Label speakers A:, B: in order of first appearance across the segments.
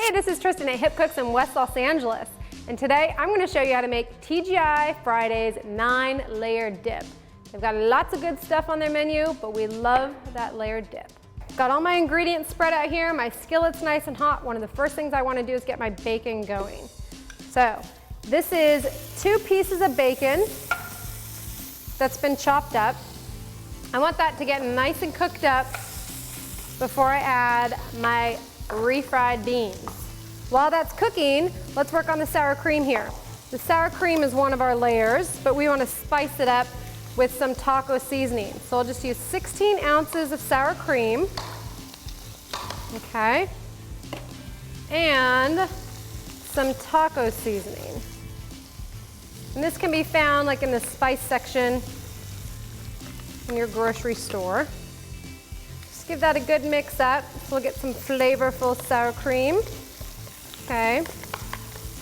A: Hey, this is Tristan at Hip Cooks in West Los Angeles, and today I'm going to show you how to make T.G.I. Friday's 9-layer dip. They've got lots of good stuff on their menu, but we love that layered dip. Got all my ingredients spread out here. My skillet's nice and hot. One of the first things I want to do is get my bacon going. So this is 2 pieces of bacon that's been chopped up. I want that to get nice and cooked up before I add my refried beans. While that's cooking, let's work on the sour cream here. The sour cream is one of our layers, but we want to spice it up with some taco seasoning. So I'll just use 16 ounces of sour cream. Okay. And some taco seasoning. And this can be found like in the spice section in your grocery store. Just give that a good mix up so we'll get some flavorful sour cream. Okay,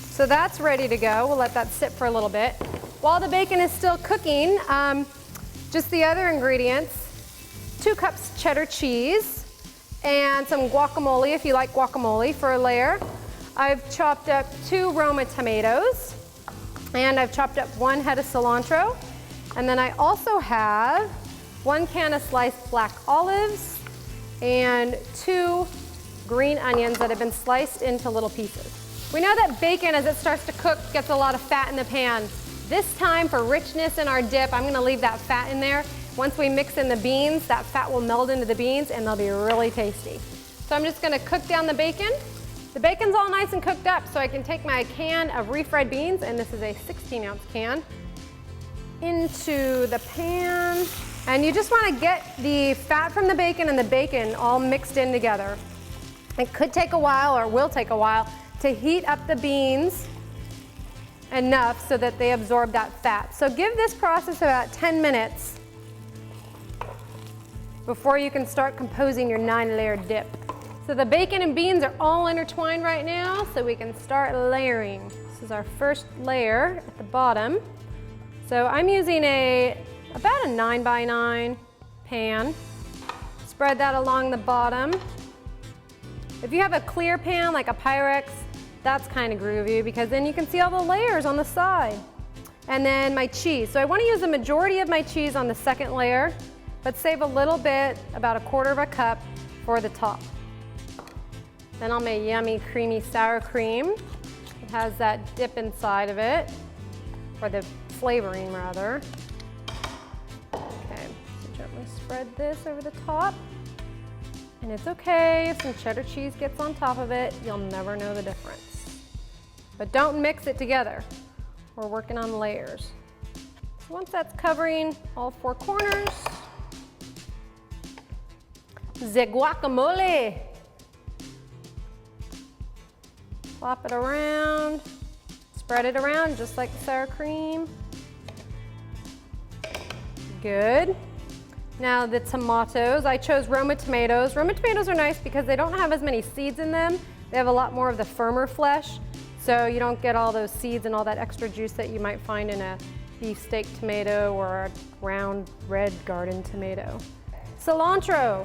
A: so that's ready to go. We'll let that sit for a little bit. While the bacon is still cooking, just the other ingredients, 2 cups cheddar cheese and some guacamole if you like guacamole for a layer. I've chopped up 2 Roma tomatoes and I've chopped up 1 head of cilantro. And then I also have 1 can of sliced black olives and 2 green onions that have been sliced into little pieces. We know that bacon, as it starts to cook, gets a lot of fat in the pan. This time, for richness in our dip, I'm gonna leave that fat in there. Once we mix in the beans, that fat will meld into the beans and they'll be really tasty. So I'm just gonna cook down the bacon. The bacon's all nice and cooked up, so I can take my can of refried beans, and this is a 16-ounce can, into the pan. And you just wanna get the fat from the bacon and the bacon all mixed in together. It could take a while, or will take a while, to heat up the beans enough so that they absorb that fat. So give this process about 10 minutes before you can start composing your 9-layer dip. So the bacon and beans are all intertwined right now, so we can start layering. This is our first layer at the bottom. So I'm using about a 9x9 pan. Spread that along the bottom. If you have a clear pan like a Pyrex, that's kind of groovy because then you can see all the layers on the side. And then my cheese. So I want to use the majority of my cheese on the second layer, but save a little bit, about 1/4 cup, for the top. Then I'll make yummy, creamy sour cream. It has that dip inside of it, or the flavoring rather. Okay, so gently spread this over the top. And it's okay if some cheddar cheese gets on top of it, you'll never know the difference. But don't mix it together. We're working on layers. So once that's covering all 4 corners, the guacamole. Flop it around, spread it around just like the sour cream. Good. Now the tomatoes, I chose Roma tomatoes. Roma tomatoes are nice because they don't have as many seeds in them. They have a lot more of the firmer flesh, so you don't get all those seeds and all that extra juice that you might find in a beefsteak tomato or a round red garden tomato. Cilantro.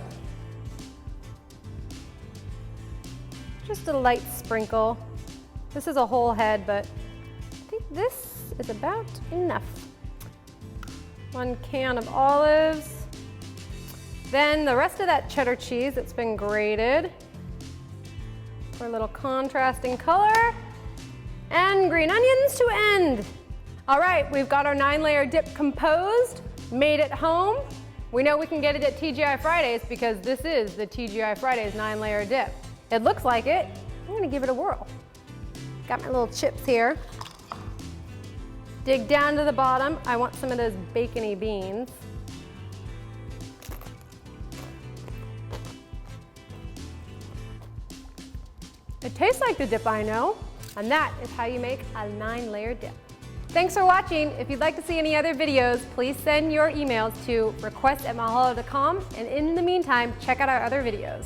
A: Just a light sprinkle. This is a whole head, but I think this is about enough. 1 can of olives. Then the rest of that cheddar cheese that's been grated for a little contrasting color, and green onions to end. All right, we've got our 9-layer dip composed, made at home. We know we can get it at T.G.I. Fridays because this is the T.G.I. Fridays 9-layer dip. It looks like it. I'm gonna give it a whirl. Got my little chips here. Dig down to the bottom. I want some of those bacony beans. It tastes like the dip I know, and that is how you make a 9-layer dip. Thanks for watching. If you'd like to see any other videos, please send your emails to request@mahalo.com, and in the meantime, check out our other videos.